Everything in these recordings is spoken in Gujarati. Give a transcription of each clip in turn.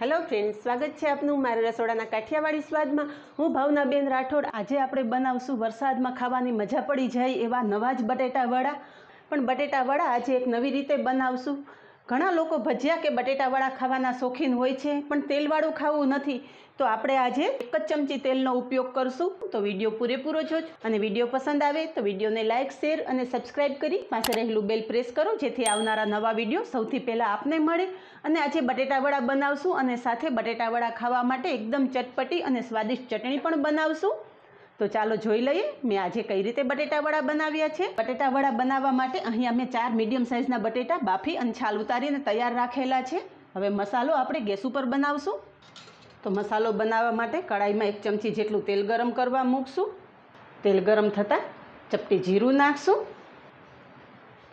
हेलो फ्रेंड्स, स्वागत है आपનું મારા રસોડાના કાઠિયાવાડી સ્વાદમાં। હું ભાવનાબેન રાઠોડ। આજે આપણે બનાવશું વરસાદમાં ખાવાની મજા પડી જાય એવા નવા જ બટેટા વડા। પણ બટેટા વડા આજે એક નવી રીતે બનાવશું। ઘણા લોકો ભજીયા કે બટેટા વડા ખાવાના શોખીન હોય છે, પણ તેલવાળું ખાવું નથી, તો આપણે આજે 1 ચમચી તેલનો ઉપયોગ કરશું। તો વિડીયો પૂરેપૂરો જોજો અને વિડીયો પસંદ આવે તો વિડીયોને લાઇક, શેર અને સબસ્ક્રાઇબ કરી પાસે રહેલું બેલ પ્રેસ કરો, જેથી આવનારા નવા વિડીયો સૌથી પહેલાં આપને મળે। અને આજે બટેટા વડા બનાવશું અને સાથે બટેટા વડા ખાવા માટે એકદમ ચટપટી અને સ્વાદિષ્ટ ચટણી પણ બનાવશું। તો ચાલો જોઈ લઈએ મેં આજે કઈ રીતે બટેટા વડા બનાવ્યા છે। બટેટા વડા બનાવવા માટે અહીંયા મેં 4 મીડિયમ સાઇઝના બટેટા બાફી અને છાલ ઉતારીને તૈયાર રાખેલા છે। હવે મસાલો આપણે ગેસ ઉપર બનાવશું। તો મસાલો બનાવવા માટે કડાઈમાં 1 ચમચી જેટલું તેલ ગરમ કરવા મૂકશું। તેલ ગરમ થતાં ચપટી જીરું નાખશું।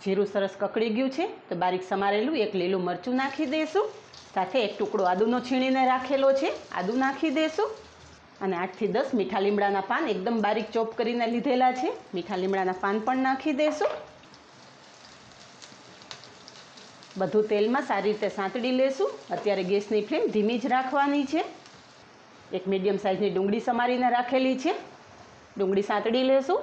જીરું સરસ કકડી ગયું છે તો બારીક સમારેલું 1 લીલું મરચું નાખી દઈશું। સાથે 1 ટુકડો આદુનો છીણીને રાખેલો છે, આદું નાખી દઈશું। અને 8 થી 10 મીઠા લીમડાના પાન એકદમ બારીક ચોપ કરીને લીધેલા છે, મીઠા લીમડાના પાન પણ નાખી દઈશું। બધું તેલમાં સારી રીતે સાંતળી લેશું। અત્યારે ગેસની ફ્લેમ ધીમી જ રાખવાની છે। 1 મીડિયમ સાઇઝની ડુંગળી સમારીને રાખેલી છે, ડુંગળી સાંતળી લેશું।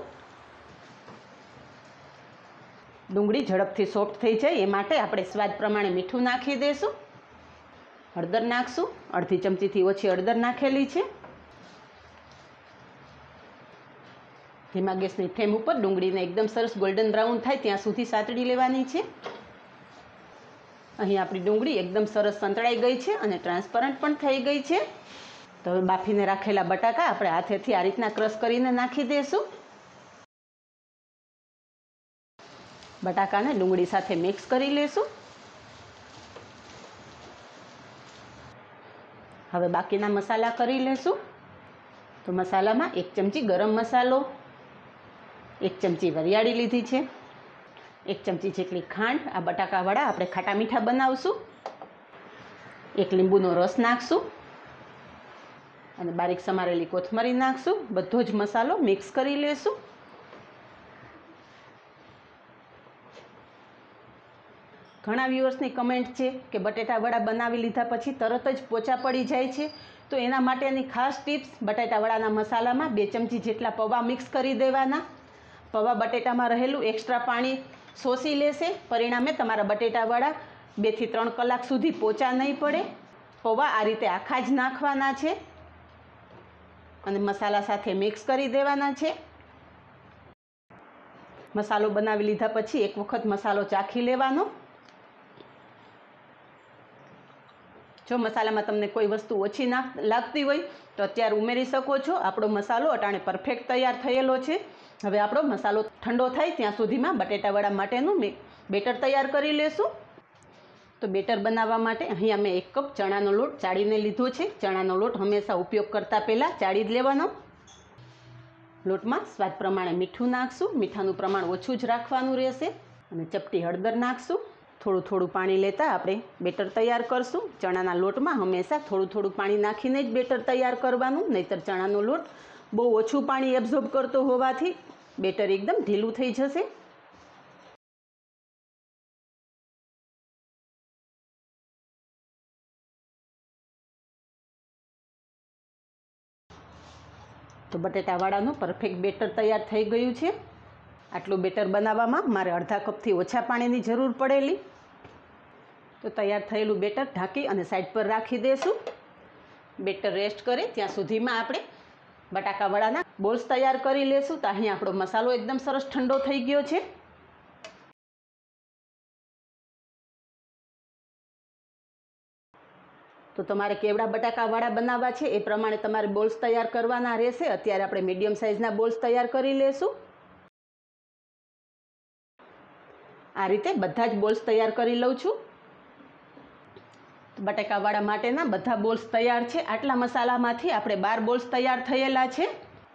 ડુંગળી ઝડપથી સોફ્ટ થઈ જાય એ માટે આપણે સ્વાદ પ્રમાણે મીઠું નાખી દઈશું। હળદર નાખશું, અડધી ચમચીથી ઓછી હળદર નાખેલી છે। ધીમા ગેસની ફ્લેમ ઉપર ડુંગળીને એકદમ સરસ ગોલ્ડન બ્રાઉન થાય ત્યાં સુધી સાંતળી લેવાની છે। અહીં આપણી ડુંગળી એકદમ સરસ સંતળાઈ ગઈ છે અને ટ્રાન્સપરન્ટ પણ થઈ ગઈ છે। તો હવે બાફીને રાખેલા બટાકા આપણે હાથેથી આ રીતના ક્રશ કરીને નાખી દઈશું। બટાકાને ડુંગળી સાથે મિક્સ કરી લેશું। હવે બાકીના મસાલા કરી લેશું। તો મસાલામાં 1 ચમચી ગરમ મસાલો, 1 ચમચી વરિયાળી લીધી છે, 1 ચમચી જેટલી ખાંડ, આ બટાકા વડા આપણે ખાટા મીઠા બનાવશું। 1 લીંબુનો રસ નાખશું અને બારીક સમારેલી કોથમરી નાખશું। બધો જ મસાલો મિક્સ કરી લેશું। ઘણા વ્યુઅર્સની કમેન્ટ છે કે બટેટા વડા બનાવી લીધા પછી તરત જ પોચા પડી જાય છે, તો એના માટેની ખાસ ટિપ્સ, બટેટા વડાના મસાલામાં 2 ચમચી જેટલા પૌવા મિક્સ કરી દેવાના। પૌવા બટેટામાં રહેલું એક્સ્ટ્રા પાણી શોષી લેશે, પરિણામે તમારા બટેટા વડા 2 થી 3 કલાક સુધી પોચા નહીં પડે। પૌવા આ રીતે આખા જ નાખવાના છે અને મસાલા સાથે મિક્સ કરી દેવાના છે। મસાલો બનાવી લીધા પછી એક વખત મસાલો ચાખી લેવાનો। જો મસાલામાં તમને કોઈ વસ્તુ ઓછી લાગતી હોય તો અત્યારે ઉમેરી શકો છો। આપણો મસાલો અટાણે પરફેક્ટ તૈયાર થયેલો છે। હવે આપણો મસાલો ઠંડો થાય ત્યાં સુધીમાં બટેટા વડા માટેનું બેટર તૈયાર કરી લેશું। તો બેટર બનાવવા માટે અહીંયા મેં 1 કપ ચણાનો લોટ ચાળીને લીધો છે। ચણાનો લોટ હંમેશા ઉપયોગ કરતાં પહેલાં ચાળી જ લેવાનો। લોટમાં સ્વાદ પ્રમાણે મીઠું નાખશું, મીઠાનું પ્રમાણ ઓછું જ રાખવાનું રહેશે। અને ચપટી હળદર નાખશું। થોડું થોડું પાણી લેતા આપણે બેટર તૈયાર કરશું। ચણાના લોટમાં હંમેશા થોડું થોડું પાણી નાખીને જ બેટર તૈયાર કરવાનું, નહીંતર ચણાનો લોટ બહુ ઓછું પાણી એબ્ઝોર્બ કરતો હોવાથી બેટર એકદમ ઢીલું થઈ જશે। તો બટેટા વડાનું પરફેક્ટ બેટર તૈયાર થઈ ગયું છે। આટલું બેટર બનાવવામાં મારે અડધા કપથી ઓછા પાણીની જરૂર પડેલી। તો તૈયાર થયેલું બેટર ઢાંકી અને સાઈડ પર રાખી દઈશું। બેટર રેસ્ટ કરે ત્યાં સુધીમાં આપણે બટાકા વડાના બોલ્સ તૈયાર કરી લેશું। તો અહીં આપણો મસાલો એકદમ સરસ ઠંડો થઈ ગયો છે। તો તમારે કેવડા બટાકા વડા બનાવવા છે એ પ્રમાણે તમારે બોલ્સ તૈયાર કરવાના રહેશે। અત્યારે આપણે મીડિયમ સાઇઝના બોલ્સ તૈયાર કરી લેશું। આ રીતે બધા જ બોલ્સ તૈયાર કરી લઉં છું। બટાકા વડા માટેના બધા બોલ્સ તૈયાર છે। આટલા મસાલામાંથી આપણે 12 બોલ્સ તૈયાર થયેલા છે।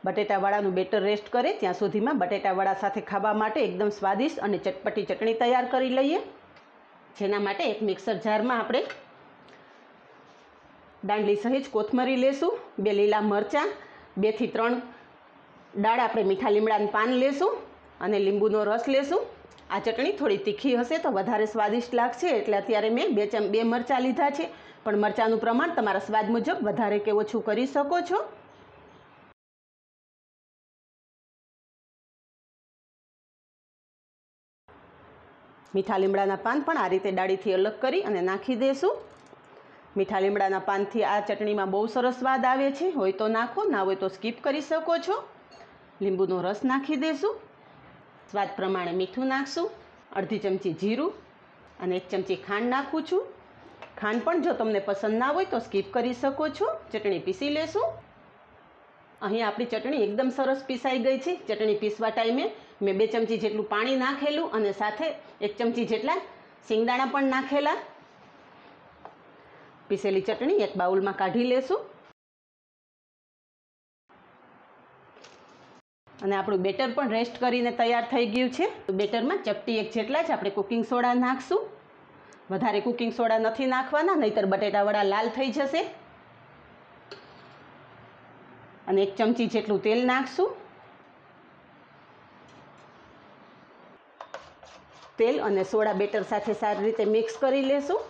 બટેટા વડાનું બેટર રેસ્ટ કરે ત્યાં સુધીમાં બટેટા વડા સાથે ખાવા માટે એકદમ સ્વાદિષ્ટ અને ચટપટી ચટણી તૈયાર કરી લઈએ। જેના માટે એક મિક્સર જારમાં આપણે દાંડલી સહિત કોથમરી લેશું, 2 લીલા મરચાં, 2 થી 3 દાળ આપણે મીઠા લીમડાનું પાન લેશું અને લીંબુનો રસ લેશું। આ ચટણી થોડી તીખી હશે તો વધારે સ્વાદિષ્ટ લાગશે, એટલે અત્યારે મેં બે મરચાં લીધા છે, પણ મરચાંનું પ્રમાણ તમારા સ્વાદ મુજબ વધારે કે ઓછું કરી શકો છો. મીઠા લીમડાના પાન પણ આ રીતે ડાળીથી અલગ કરી અને નાખી દઈશું. મીઠા લીમડાના પાનથી આ ચટણીમાં બહુ સરસ સ્વાદ આવે છે. હોય તો નાખો, ના હોય તો સ્કીપ કરી શકો છો. લીંબુનો રસ નાખી દઈશું. સ્વાદ પ્રમાણે મીઠું નાખશું. અડધી ચમચી જીરું અને 1 ચમચી ખાંડ નાખું છું. ખાંડ પણ જો તમને પસંદ ના હોય તો સ્કીપ કરી શકો છો. ચટણી પીસી લેશું. અહીં આપણી ચટણી એકદમ સરસ પીસાઈ ગઈ છે. ચટણી પીસવા ટાઈમે મેં 2 ચમચી જેટલું પાણી નાખેલું અને સાથે 1 ચમચી જેટલા શિંગદાણા પણ નાખેલા. પીસેલી ચટણી એક બાઉલમાં કાઢી લેશું. અને આપણું બેટર પણ રેસ્ટ કરીને તૈયાર થઈ ગયું છે. તો બેટરમાં ચપટી 1 જેટલા જ આપણે કુકિંગ સોડા નાખશું. વધારે કુકિંગ સોડા નથી નાખવાના, નહીંતર બટેટા વડા લાલ થઈ જશે. અને 1 ચમચી જેટલું તેલ નાખશું. તેલ અને સોડા બેટર સાથે સારી રીતે મિક્સ કરી લેશું.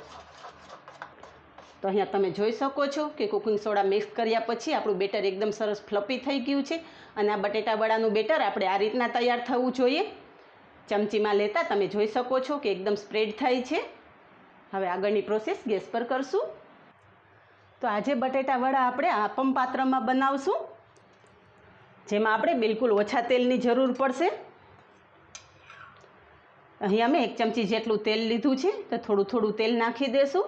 તો અહીંયા તમે જોઈ શકો છો કે કુકિંગ સોડા મિક્સ કર્યા પછી આપણું બેટર એકદમ સરસ ફ્લફી થઈ ગયું છે. અને આ બટેટા વડાનું બેટર આપણે આ રીતના તૈયાર થવું જોઈએ. ચમચીમાં લેતા તમે જોઈ શકો છો કે એકદમ સ્પ્રેડ થાય છે. હવે આગળની પ્રોસેસ ગેસ પર કરશું. તો આજે બટેટા વડા આપણે આપમ પાત્રમાં બનાવશું, જેમાં આપણે બિલકુલ ઓછા તેલની જરૂર પડશે. અહીંયા મેં 1 ચમચી જેટલું તેલ લીધું છે, તો થોડું થોડું તેલ નાખી દેશું.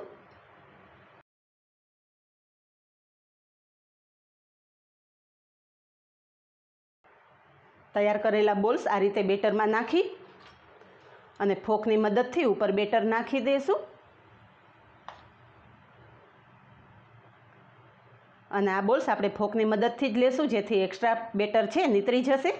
તૈયાર કરેલા બોલ્સ આ રીતે બેટરમાં નાખી અને ફોકની મદદથી ઉપર બેટર નાખી દઈશું. અને આ બોલ્સ આપણે ફોકની મદદથી જ લેશું, જેથી એક્સ્ટ્રા બેટર છે નીતરી જશે.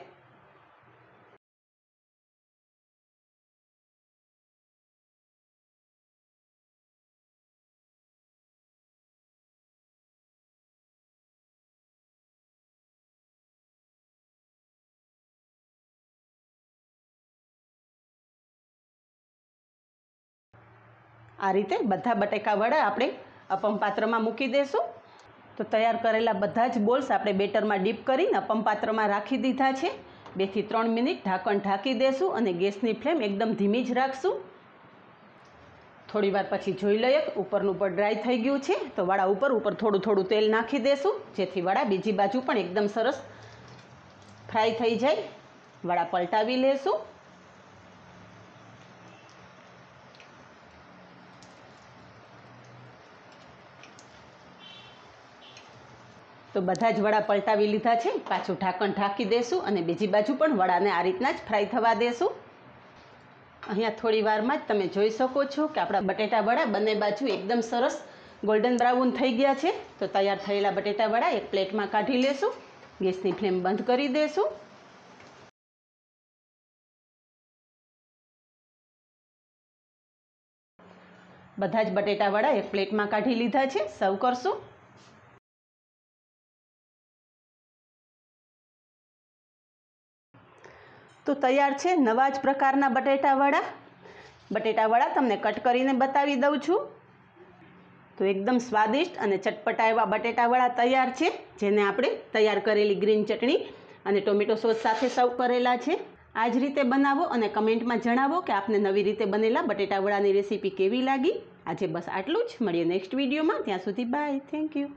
આ રીતે બધા બટેકા વડા આપણે અપમ પાત્રમાં મૂકી દઈશું. તો તૈયાર કરેલા બધા જ બોલ્સ આપણે બેટરમાં ડીપ કરીને અપમ પાત્રમાં રાખી દીધા છે. 2 થી 3 મિનિટ ઢાંકણ ઢાંકી દેશું અને ગેસની ફ્લેમ એકદમ ધીમી જ રાખશું. થોડી વાર પછી જોઈ લઈએ, ઉપરનું પર ડ્રાય થઈ ગયું છે. તો વડા ઉપર થોડું થોડું તેલ નાખી દેશું, જેથી વડા બીજી બાજુ પણ એકદમ સરસ ફ્રાય થઈ જાય. વડા પલટાવી લેશું. તો બધા જ વડા પલટાવી લીધા છે. પાછું ઢાંકણ ઢાંકી દેશું અને બીજી બાજુ પણ વડાને આ રીતના જ ફ્રાય થવા દેશું. અહીંયા થોડી વારમાં જ તમે જોઈ શકો છો કે આપણા બટેટા વડા બંને બાજુ એકદમ સરસ ગોલ્ડન બ્રાઉન થઈ ગયા છે. તો તૈયાર થયેલા બટેટા વડા એક પ્લેટમાં કાઢી લેશું. ગેસની ફ્લેમ બંધ કરી દેશું. બધા જ બટેટા વડા એક પ્લેટમાં કાઢી લીધા છે. સર્વ કરશું. તો તૈયાર છે નવા જ પ્રકારના બટેટા વડા તમને કટ કરીને બતાવી દઉં છું. તો એકદમ સ્વાદિષ્ટ અને ચટપટા એવા બટેટા વડા તૈયાર છે, જેને આપણે તૈયાર કરેલી ગ્રીન ચટણી અને ટોમેટો સોસ સાથે સર્વ કરેલા છે. આ જ રીતે બનાવો અને કમેન્ટમાં જણાવો કે આપને નવી રીતે બનેલા બટેટા વડાની રેસીપી કેવી લાગી. આજે બસ આટલું જ. મળીએ નેક્સ્ટ વિડીયોમાં. ત્યાં સુધી બાય. Thank you.